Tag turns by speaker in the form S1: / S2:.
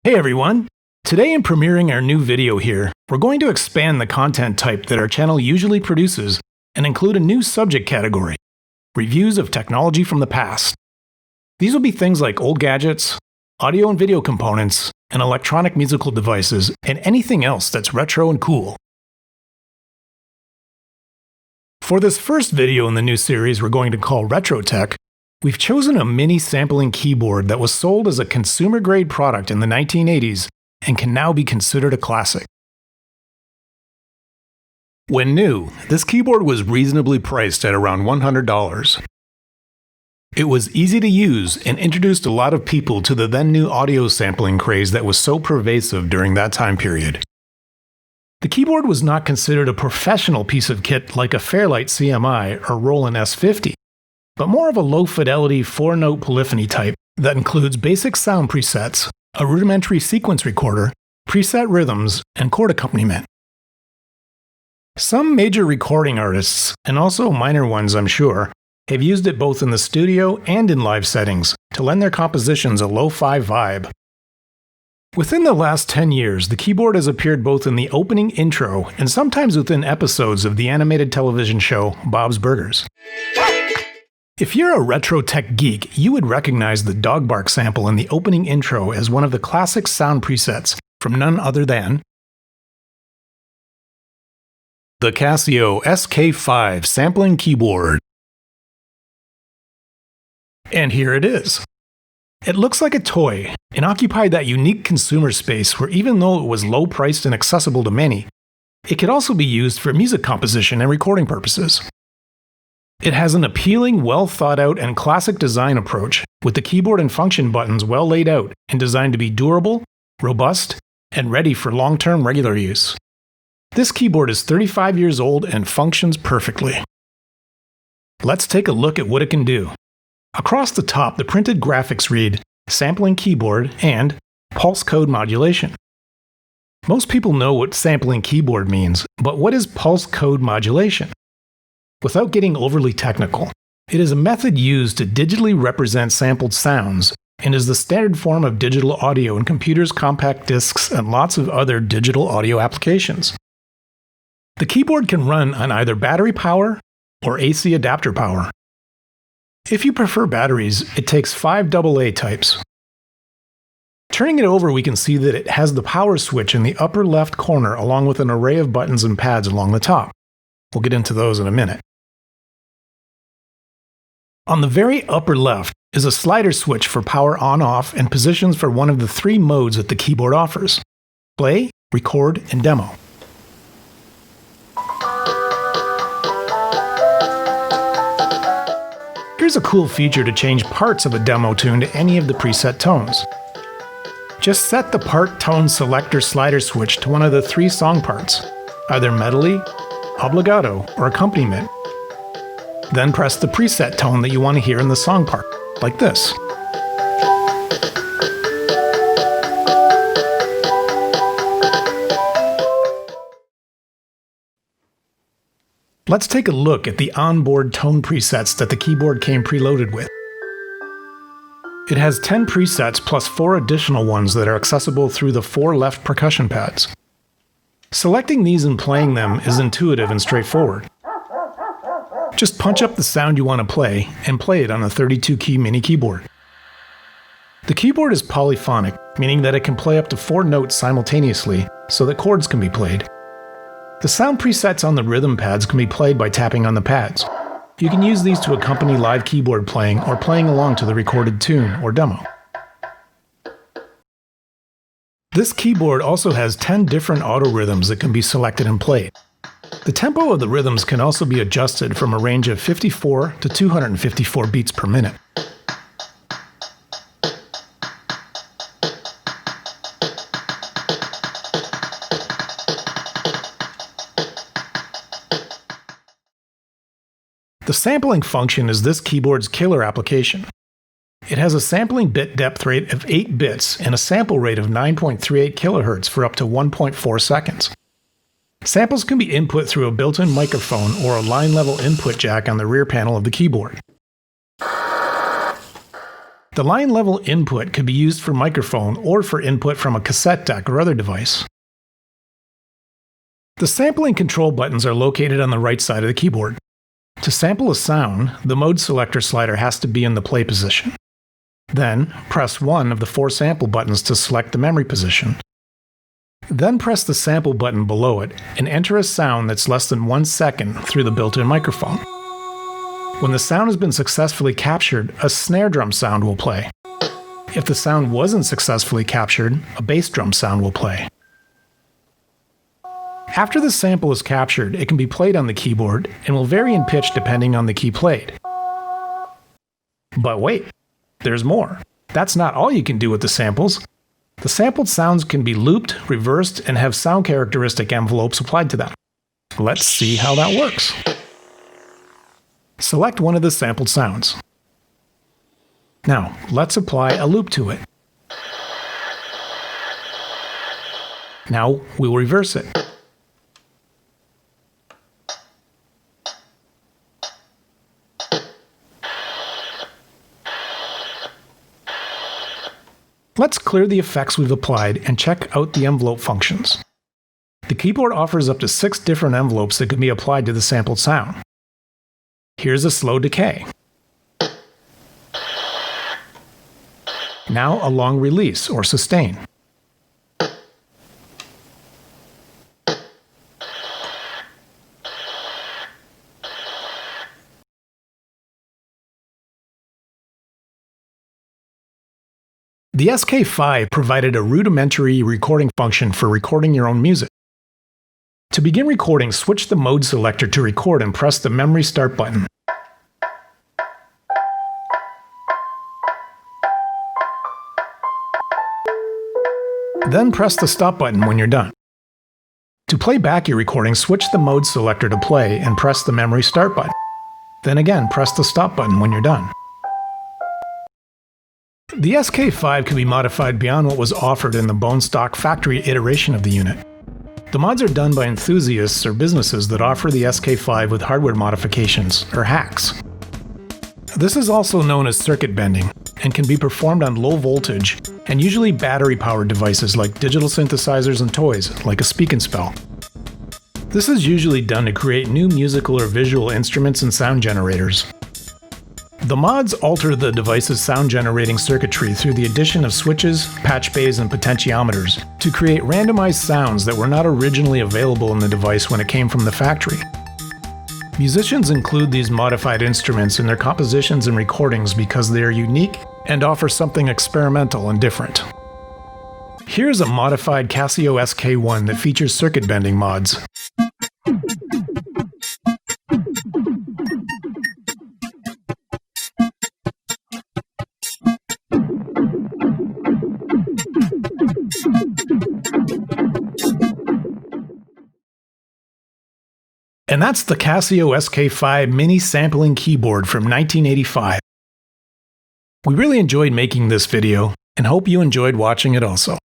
S1: Hey everyone! Today in premiering our new video here, we're going to expand the content type that our channel usually produces and include a new subject category, reviews of technology from the past. These will be things like old gadgets, audio and video components, and electronic musical devices, and anything else that's retro and cool. For this first video in the new series we're going to call Retro Tech, we've chosen a mini sampling keyboard that was sold as a consumer-grade product in the 1980s and can now be considered a classic. When new, this keyboard was reasonably priced at around $100. It was easy to use and introduced a lot of people to the then-new audio sampling craze that was so pervasive during that time period. The keyboard was not considered a professional piece of kit like a Fairlight CMI or Roland S-50, but more of a low-fidelity 4-note polyphony type that includes basic sound presets, a rudimentary sequence recorder, preset rhythms, and chord accompaniment. Some major recording artists, and also minor ones I'm sure, have used it both in the studio and in live settings to lend their compositions a lo-fi vibe. Within the last 10 years, the keyboard has appeared both in the opening intro and sometimes within episodes of the animated television show Bob's Burgers. If you're a retro tech geek, you would recognize the dog bark sample in the opening intro as one of the classic sound presets from none other than the Casio SK5 sampling keyboard. And here it is. It looks like a toy and occupied that unique consumer space where even though it was low priced and accessible to many, it could also be used for music composition and recording purposes. It has an appealing, well-thought-out, and classic design approach, with the keyboard and function buttons well laid out and designed to be durable, robust, and ready for long-term regular use. This keyboard is 35 years old and functions perfectly. Let's take a look at what it can do. Across the top, the printed graphics read Sampling Keyboard and Pulse Code Modulation. Most people know what sampling keyboard means, but what is pulse code modulation? Without getting overly technical, it is a method used to digitally represent sampled sounds and is the standard form of digital audio in computers, compact discs, and lots of other digital audio applications. The keyboard can run on either battery power or AC adapter power. If you prefer batteries, it takes 5 AA types. Turning it over, we can see that it has the power switch in the upper left corner along with an array of buttons and pads along the top. We'll get into those in a minute. On the very upper left is a slider switch for power on-off and positions for one of the 3 modes that the keyboard offers: play, record, and demo. Here's a cool feature to change parts of a demo tune to any of the preset tones. Just set the part tone selector slider switch to one of the 3 song parts, either medley, obbligato, or accompaniment. Then press the preset tone that you want to hear in the song part, like this. Let's take a look at the onboard tone presets that the keyboard came preloaded with. It has 10 presets plus 4 additional ones that are accessible through the 4 left percussion pads. Selecting these and playing them is intuitive and straightforward. Just punch up the sound you want to play and play it on a 32-key mini keyboard. The keyboard is polyphonic, meaning that it can play up to 4 notes simultaneously so that chords can be played. The sound presets on the rhythm pads can be played by tapping on the pads. You can use these to accompany live keyboard playing or playing along to the recorded tune or demo. This keyboard also has 10 different auto rhythms that can be selected and played. The tempo of the rhythms can also be adjusted from a range of 54 to 254 beats per minute. The sampling function is this keyboard's killer application. It has a sampling bit depth rate of 8 bits and a sample rate of 9.38 kHz for up to 1.4 seconds. Samples can be input through a built-in microphone or a line-level input jack on the rear panel of the keyboard. The line level input could be used for microphone or for input from a cassette deck or other device. The sampling control buttons are located on the right side of the keyboard. To sample a sound, the mode selector slider has to be in the play position. Then, press one of the 4 sample buttons to select the memory position. Then press the sample button below it and enter a sound that's less than 1 second through the built-in microphone. When the sound has been successfully captured, a snare drum sound will play. If the sound wasn't successfully captured, a bass drum sound will play. After the sample is captured, it can be played on the keyboard and will vary in pitch depending on the key played. But wait, there's more. That's not all you can do with the samples. The sampled sounds can be looped, reversed, and have sound characteristic envelopes applied to them. Let's see how that works. Select one of the sampled sounds. Now, let's apply a loop to it. Now, we will reverse it. Let's clear the effects we've applied and check out the envelope functions. The keyboard offers up to 6 different envelopes that can be applied to the sampled sound. Here's a slow decay. Now a long release or sustain. The SK5 provided a rudimentary recording function for recording your own music. To begin recording, switch the mode selector to record and press the memory start button. Then press the stop button when you're done. To play back your recording, switch the mode selector to play and press the memory start button. Then again, press the stop button when you're done. The SK5 can be modified beyond what was offered in the bone stock factory iteration of the unit. The mods are done by enthusiasts or businesses that offer the SK5 with hardware modifications, or hacks. This is also known as circuit bending, and can be performed on low voltage and usually battery-powered devices like digital synthesizers and toys, like a Speak and Spell. This is usually done to create new musical or visual instruments and sound generators. The mods alter the device's sound-generating circuitry through the addition of switches, patch bays, and potentiometers to create randomized sounds that were not originally available in the device when it came from the factory. Musicians include these modified instruments in their compositions and recordings because they are unique and offer something experimental and different. Here's a modified Casio SK1 that features circuit bending mods. And that's the Casio SK5 mini sampling keyboard from 1985. We really enjoyed making this video and hope you enjoyed watching it also.